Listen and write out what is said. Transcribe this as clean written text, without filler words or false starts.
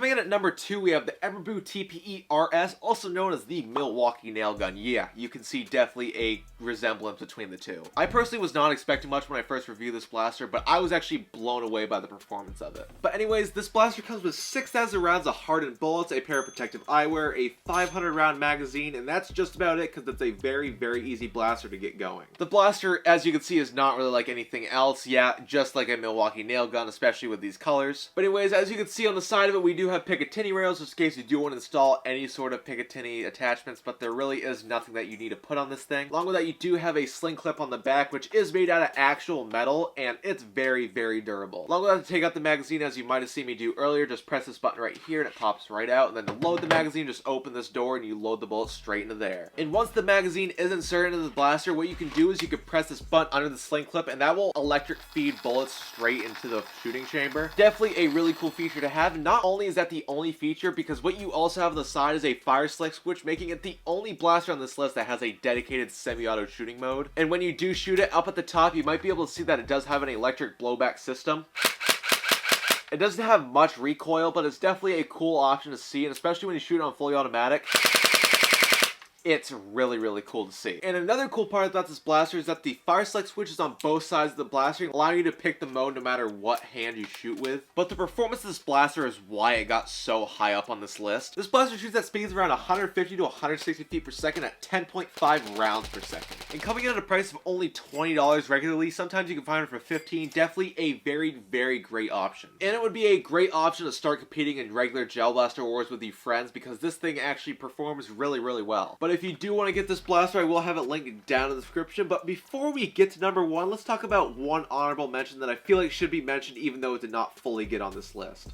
Coming in at number 2, we have the Emerbu TPER-S, also known as the Milwaukee nail gun. Yeah, you can see definitely a resemblance between the two. I personally was not expecting much when I first reviewed this blaster, but I was actually blown away by the performance of it. But anyways, this blaster comes with 6,000 rounds of hardened bullets, a pair of protective eyewear, a 500 round magazine, and that's just about it because it's a very easy blaster to get going. The blaster, as you can see, is not really like anything else. Yeah, just like a Milwaukee nail gun, especially with these colors. But anyways, as you can see on the side of it, we do have Picatinny rails, just in case you do want to install any sort of Picatinny attachments, but there really is nothing that you need to put on this thing. Along with that, you do have a sling clip on the back, which is made out of actual metal, and it's very durable. Along with that, to take out the magazine, as you might have seen me do earlier, just press this button right here and it pops right out, and then to load the magazine, just open this door and you load the bullet straight into there. And once the magazine is inserted into the blaster, what you can do is you can press this button under the sling clip, and that will electric feed bullets straight into the shooting chamber. Definitely a really cool feature to have. Not only is that the only feature, because what you also have on the side is a fire select switch, making it the only blaster on this list that has a dedicated semi-auto shooting mode. And when you do shoot it, up at the top, you might be able to see that it does have an electric blowback system. It doesn't have much recoil, but it's definitely a cool option to see, and especially when you shoot on fully automatic, it's really cool to see. And another cool part about this blaster is that the fire select switch is on both sides of the blaster, allowing you to pick the mode no matter what hand you shoot with. But the performance of this blaster is why it got so high up on this list. This blaster shoots at speeds around 150 to 160 feet per second at 10.5 rounds per second. And coming in at a price of only $20 regularly, sometimes you can find it for $15, definitely a very great option. And it would be a great option to start competing in regular gel blaster wars with your friends, because this thing actually performs really well. But if you do want to get this blaster, I will have it linked down in the description. But before we get to number 1, let's talk about one honorable mention that I feel like should be mentioned even though it did not fully get on this list.